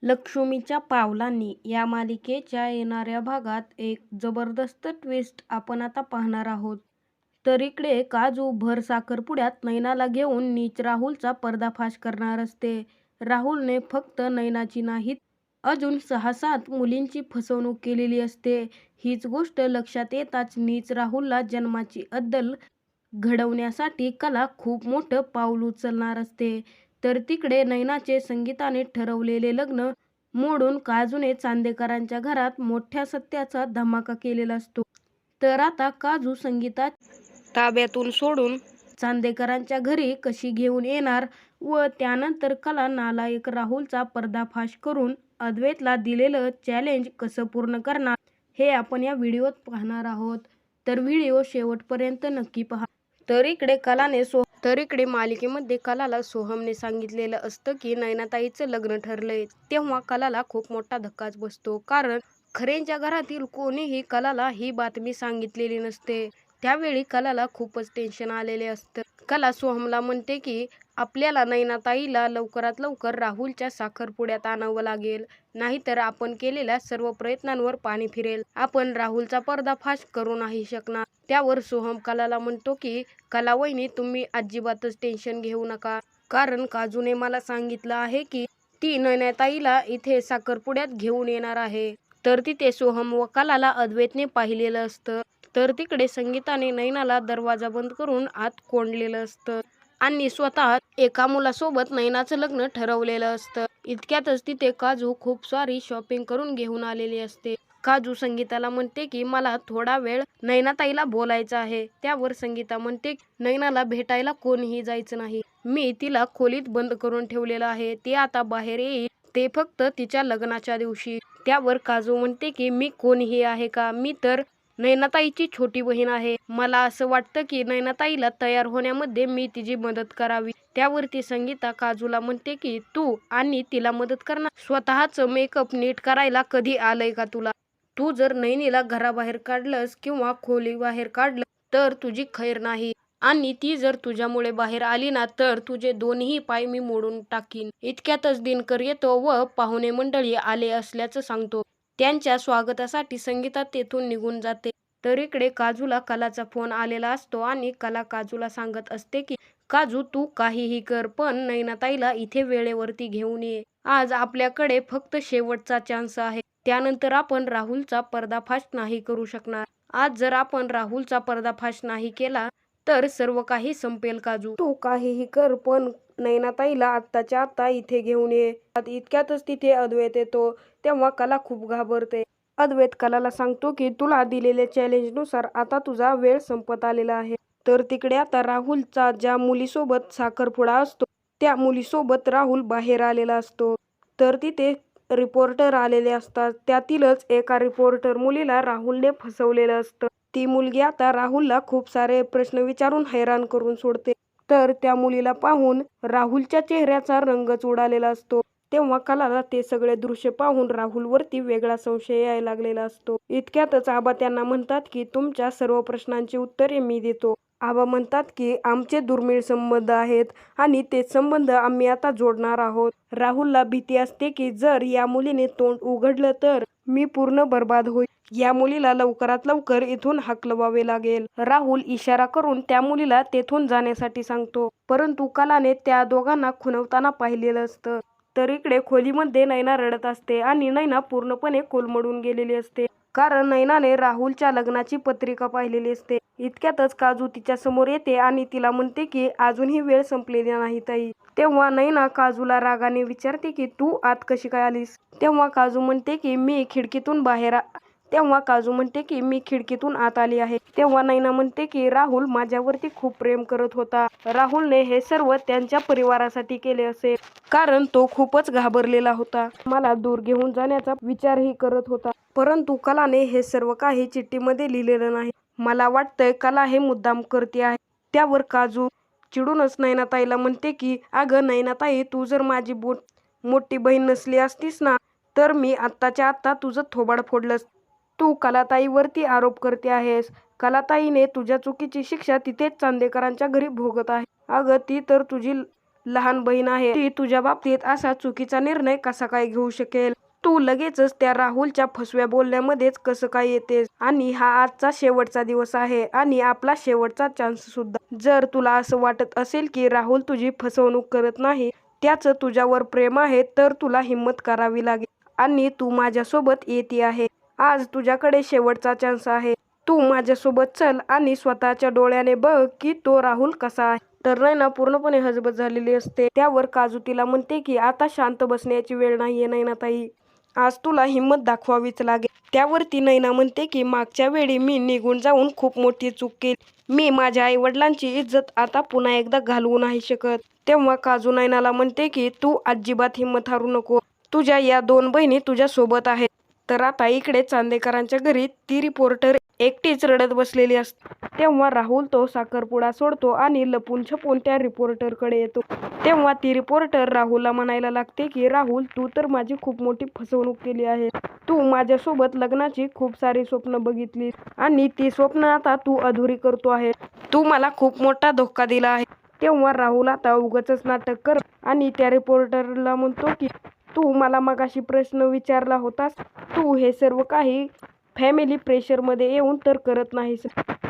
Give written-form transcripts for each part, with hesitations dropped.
लक्ष्मीच्या पावलांनी या मालिकेच्या येणाऱ्या भागात एक जबरदस्त ट्विस्ट आपण आता पाहणार आहोत. तर इकडे काजू भर साखरपुड्यात नैनाला घेऊन नीच राहुलचा पर्दाफाश करणार असते. राहुलने फक्त नैनाची नाहीत अजून 6-7 मुलींची फसवणूक केलेली असते. हीच गोष्ट लक्षात येताच नीच राहुलला जन्माची अद्दल घडवण्यासाठी कला खूप मोठं पाऊल उचलणार असते. तर तिकडे नैनाचे संगीताने ठरवलेले लग्न मोडून काजूने चांदेकरांच्या घरात मोठ्या सत्याचा धमाका केलेला असतो. तर आता काजू संगीता ताब्यातून सोडून चांदेकरांच्या घरी कशी घेऊन येणार व त्यानंतर कला नालायक राहुलचा पर्दाफाश करून अद्वैतला दिलेलं चॅलेंज कसं पूर्ण करणार हे आपण या व्हिडिओत पाहणार आहोत. तर व्हिडिओ शेवटपर्यंत नक्की पहा. तर इकडे मालिकेमध्ये कलाला सोहमने सांगितलेलं असतं की नैनाताईचं लग्न ठरलंय. तेव्हा कलाला खूप मोठा धक्काच बसतो, कारण खरेंच्या घरातील कोणीही कलाला ही बातमी सांगितलेली नसते. त्यावेळी कलाला खूपच टेन्शन आलेले असतं. कला सोहमला म्हणते की आपल्याला नैनाताईला लवकरात लवकर राहुलच्या साखरपुड्यात आणावं लागेल, नाहीतर आपण केलेल्या सर्व प्रयत्नांवर पाणी फिरेल. आपण राहुलचा पर्दाफाश करू नाही शकणार. त्यावर सोहम कलाला म्हणतो की कला वहिनी, तुम्ही अजिबातच टेन्शन घेऊ नका, कारण काजूने मला सांगितलं आहे की ती नैनाताईला इथे साखरपुड्यात घेऊन येणार आहे. तर तिथे सोहम व कलाला अद्वैतने पाहिलेलं असतं. तर तिकडे संगीताने नैनाला दरवाजा बंद करून आत कोंडलेलं असतं आणि स्वतः एका मुलासोबत नैनाचं लग्न ठरवलेलं असतं. इतक्यातच तिथे काजू खूप सारी शॉपिंग करून घेऊन आलेली असते. काजू संगीताला म्हणते की मला थोडा वेळ नैनाताईला बोलायचं आहे. त्यावर संगीता म्हणते नैनाला भेटायला कोणीही जायचं नाही. मी तिला खोलीत बंद करून ठेवलेलं आहे. ती आता बाहेर येईल, ते फक्त तिच्या लग्नाच्या दिवशी. त्यावर काजू म्हणते की मी कोणीही आहे का? मी तर नैनाताईची छोटी बहीण आहे. मला असं वाटतं की नैनाताईला तयार होण्यामध्ये मी तिची मदत करावी. त्यावरती संगीता काजूला म्हणते की तू आणि तिला मदत करणार? स्वतःचं मेकअप नीट करायला कधी आलंय का तुला? तू जर नैनीला घराबाहेर काढलंस किंवा खोली बाहेर काढलं तर तुझी खैर नाही, आणि ती जर तुझ्यामुळे बाहेर आली ना तर तुझे दोन्ही पाय मी मोडून टाकीन. इतक्यातच दिनकर येतो व पाहुणे मंडळी आले असल्याचं सांगतो. त्यांच्या स्वागतासाठी संगीता तेथून निघून जाते. तर इकडे काजूला कलाचा फोन आलेला असतो आणि कला काजूला सांगत असते की काजू, तू काहीही कर, पण नैनाताईला इथे वेळेवरती घेऊन ये. आज आपल्याकडे फक्त शेवटचा चान्स आहे. त्यानंतर आपण राहुलचा पर्दाफाश नाही करू शकणार. आज जर आपण राहुलचा पर्दाफाश नाही केला तर सर्व काही संपेल. काजू, तू काहीही कर, पण नैनाताईला आत्ताच्या आत्ता इथे घेऊन ये. इतक्यातच तिथे अद्वैत येतो. तेव्हा कला खूप घाबरते. अद्वैत कलाला सांगतो की तुला दिलेल्या चॅलेंजनुसार आता तुझा वेळ संपत आलेला आहे. तर तिकडे आता राहुलचा ज्या मुलीसोबत साखरपुडा असतो त्या मुलीसोबत राहुल बाहेर आलेला असतो. तर तिथे रिपोर्टर आलेले असतात. त्यातीलच एका रिपोर्टर मुलीला राहुलने फसवलेलं असतं. ती मुलगी आता राहुलला खूप सारे प्रश्न विचारून हैराण करून सोडते. तर त्या मुलीला पाहून राहुलच्या चेहऱ्याचा रंगच उडालेला असतो. तेव्हा कलाला ते सगळे दृश्य पाहून राहुलवरती वेगळा संशय यायला लागलेला असतो. इतक्यातच आबा त्यांना म्हणतात की तुमच्या सर्व प्रश्नांची उत्तरे मी देतो. आबा म्हणतात की आमचे दुर्मिळ संबंध आहेत आणि ते संबंध आम्ही आता जोडणार आहोत. राहुलला भीती असते की जर या मुलीने तोंड उघडलं तर मी पूर्ण बर्बाद होईल. या मुलीला लवकरात लवकर इथून हाकलवावे लागेल. राहुल इशारा करून त्या मुलीला तेथून जाण्यासाठी सांगतो, परंतु कलाने त्या दोघांना खुणवताना पाहिलेलं असतं. तर इकडे खोलीमध्ये नैना रडत असते आणि नैना पूर्णपणे कोलमडून गेलेली असते, कारण नैनाने राहुलच्या लग्नाची पत्रिका पाहिलेली असते. इतक्यातच काजू तिच्या समोर येते आणि तिला म्हणते की अजूनही वेळ संपलेली नाही ताई. तेव्हा नैना काजूला रागाने विचारते की तू आत कशी काय आलीस? तेव्हा काजू म्हणते की मी खिडकीतून आत आली आहे. तेव्हा नैना म्हणते की राहुल माझ्यावरती खूप प्रेम करत होता. राहुलने हे सर्व त्यांच्या परिवारासाठी केले असेल, कारण तो खूपच घाबरलेला होता. मला दूर घेऊन जाण्याचा विचारही करत होता, परंतु कलाने हे सर्व काही चिठ्ठीमध्ये लिहिलेलं नाही. मला वाटतंय कला हे मुद्दाम करते आहे. त्यावर काजू चिडूनच नैनाताईला म्हणते की अगं नैनाताई, तू जर माझी मोठी बहीण नसली असतीस ना तर मी आत्ताच्या आत्ता तुझं थोबाड फोडलंस. तू कलाताईवरती आरोप करते आहेस. कलाताईने तुझ्या चुकीची शिक्षा तिथेच चांदेकरांच्या घरी भोगत आहे. अगं ती तर तुझी लहान बहीण आहे, ती तुझ्या बाबतीत असा चुकीचा निर्णय कसा काय घेऊ शकेल? तू लगेचच त्या राहुलच्या फसव्या बोलण्यामध्येच कसं काय येतेस? आणि हा आजचा शेवटचा दिवस आहे आणि आपला शेवटचा चान्स सुद्धा. जर तुला असं वाटत असेल की राहुल तुझी फसवणूक करत नाही, त्याचं तुझ्यावर प्रेम आहे, तर तुला हिम्मत करावी लागेल आणि तू माझ्यासोबत येते आहे. आज तुझ्याकडे शेवटचा चान्स आहे. तू माझ्यासोबत चल आणि स्वतःच्या डोळ्याने बघ की तो राहुल कसा आहे. तर नैना पूर्णपणे हजबज झालेली असते. त्यावर काजू तिला म्हणते की आता शांत बसण्याची वेळ नाहीये नैनाताई, आज तुला हिम्मत दाखवावीच लागेल. त्यावरती नैना म्हणते की मागच्या वेळी मी निघून जाऊन खूप मोठी चूक केली. मी माझ्या आई वडिलांची इज्जत आता पुन्हा एकदा घालवू नाही शकत. तेव्हा काजू नैनाला म्हणते की तू अजिबात हिम्मत हारू नको. तुझ्या या 2 बहिणी तुझ्या सोबत आहेत. तर आता इकडे चांदेकरांच्या घरी ती रिपोर्टर एकटीच रडत बसलेली असते. तेव्हा राहुल तो साखरपुडा सोडतो आणि लपून छपून त्या रिपोर्टरकडे येतो. तेव्हा ती रिपोर्टर राहुलला म्हणायला लागते की राहुल, तू तर माझी खूप मोठी फसवणूक केली आहे. तू माझ्यासोबत लग्नाची खूप सारी स्वप्न बघितली आणि ती स्वप्न आता तू अधुरी करतो आहे. तू मला खूप मोठा धोका दिला आहे. तेव्हा राहुल आता उगाचच नाटक कर आणि त्या रिपोर्टरला म्हणतो की तू मला मगाशी प्रश्न विचारला होतास, तू हे सर्व काही फॅमिली प्रेशरमध्ये येऊन तर करत नाहीस.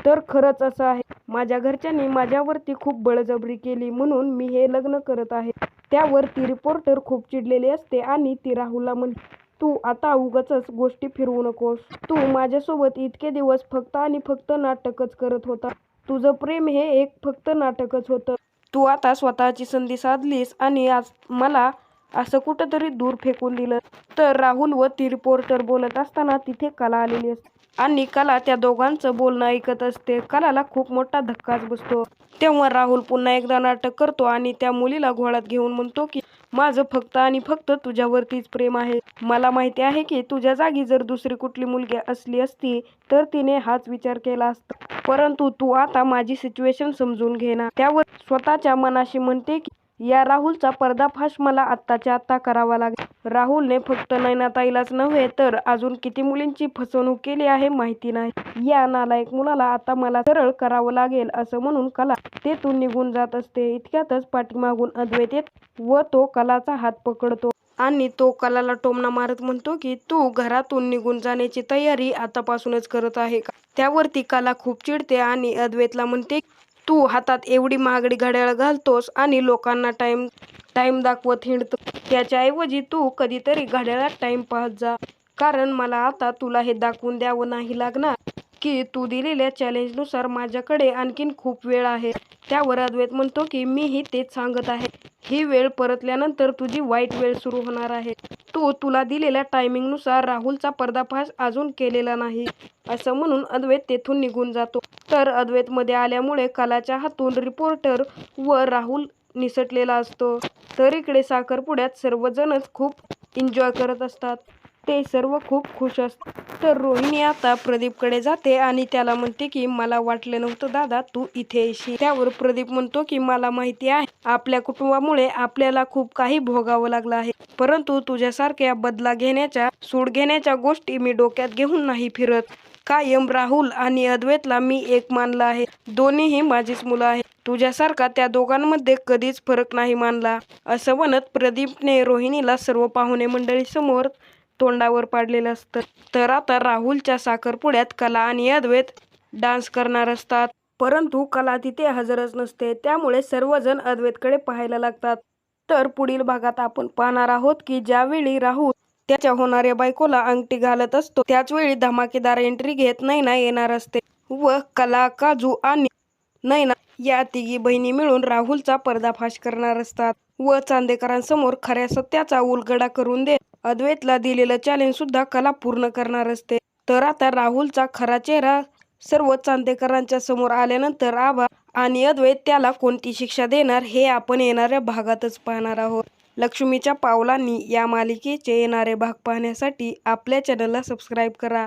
तर खरंच असं आहे, माझ्या घरच्यांनी माझ्यावरती खूप बळजबरी केली म्हणून मी हे लग्न करत आहे. त्यावर ती रिपोर्टर खूप चिडलेली असते आणि ती राहुलला म्हणते, तू आता उगाचच गोष्टी फिरवू नकोस. तू माझ्यासोबत इतके दिवस फक्त आणि फक्त नाटकच करत होता. तुझं प्रेम हे एक फक्त नाटकच होतं. तू आता स्वतःची संधी साधलीस आणि आज मला असं कुठंतरी दूर फेकून दिलं. तर राहुल व ती रिपोर्टर बोलत असताना तिथे कला आलेली असते आणि कला त्या दोघांचं बोलणं ऐकत असते. कलाला खूप मोठा धक्काच बसतो. तेव्हा राहुल पुन्हा एकदा नाटक करतो आणि त्या मुलीला घोळात घेऊन म्हणतो की माझं फक्त आणि फक्त तुझ्यावरतीच प्रेम आहे. मला माहिती आहे की तुझ्या जागी जर दुसरी कुठली मुलगी असली असती तर तिने हाच विचार केला असता, परंतु तू आता माझी सिच्युएशन समजून घे ना. त्यावर स्वतःच्या मनाशी म्हणते की या राहुलचा पर्दाफाश मला आत्ताच्या आत्ता करावा लागेल. राहुलने फक्त नैनाताईलाच नव्हे तर अजून किती मुलींची फसवणूक केली आहे माहिती नाही. या नालायक मुलाला आता मला सरळ करावं लागेल असं म्हणून कला तेथून निघून जात असते. इतक्यातच पाठीमागून अद्वैत येतो व तो कलाचा हात पकडतो आणि तो कलाला टोमणा मारत म्हणतो की तू घरातून निघून जाण्याची तयारी आतापासूनच करत आहे का? त्यावरती कला खूप चिडते आणि अद्वैतला म्हणते, तू हातात एवढी महागडी घड्याळ घालतोस आणि लोकांना टाइम दाखवत हिंडतो. त्याच्याऐवजी तू कधीतरी घड्याळात टाइम पाहत जा, कारण मला आता तुला हे दाखवून द्यावं नाही लागणार की तू दिलेल्या चॅलेंजनुसार माझ्याकडे आणखीन खूप वेळ आहे. त्यावर अद्वैत म्हणतो की मीही तेच सांगत आहे. ही वेळ परतल्यानंतर तुझी वाईट वेळ सुरू होणार आहे. तुला दिलेल्या टायमिंगनुसार राहुलचा पर्दाफाश अजून केलेला नाही असं म्हणून अद्वैत तेथून निघून जातो. तर अद्वैत मध्ये आल्यामुळे कलाच्या हातून रिपोर्टर व राहुल निसटलेला असतो. तर इकडे साखरपुड्यात सर्वजणच खूप एन्जॉय करत असतात. ते सर्व खूप खुश असतात. तर रोहिणी आता प्रदीपकडे जाते आणि त्याला म्हणते की मला वाटलं नव्हतं दादा तू इथे येशील. त्यावर प्रदीप म्हणतो की मला माहिती आहे आपल्या कुटुंबामुळे आपल्याला खूप काही भोगावं लागलं आहे, परंतु तुझ्यासारख्या बदला घेण्याच्या सूड घेण्याच्या गोष्टी मी डोक्यात घेऊन नाही फिरत. कायम राहुल आणि अद्वैतला मी एक मानलं आहे. दोन्हीही माझीच मुलं आहेत. तुझ्यासारखा त्या दोघांमध्ये कधीच फरक नाही मानला. असं म्हणत प्रदीपने रोहिणीला सर्व पाहुणे मंडळी समोर तोंडावर पाडलेलं असतं. तर आता राहुलच्या साखरपुड्यात कला आणि अद्वैत डान्स करणार असतात, परंतु कला तिथे हजरच नसते. त्यामुळे सर्वजण अद्वैतकडे पाहायला लागतात. तर पुढील भागात आपण पाहणार आहोत की ज्यावेळी राहुल त्याच्या होणाऱ्या बायकोला अंगठी घालत असतो त्याच वेळी धमाकेदार एंट्री घेत नैना येणार असते व कला, काजू आणि नैना या तिघी बहिणी मिळून राहुलचा पर्दाफाश करणार असतात व चांदेकरांसमोर खऱ्या सत्याचा उलगडा करून देत अद्वैतला दिलेलं चॅलेंज सुद्धा कला पूर्ण करणार असते. तर आता राहुलचा खरा चेहरा सर्व चांदेकरांच्या समोर आल्यानंतर आभा आणि अद्वैत त्याला कोणती शिक्षा देणार हे आपण येणाऱ्या भागातच पाहणार आहोत. लक्ष्मीच्या पावलांनी या मालिकेचे येणारे भाग पाहण्यासाठी आपल्या चॅनलला सबस्क्राईब करा.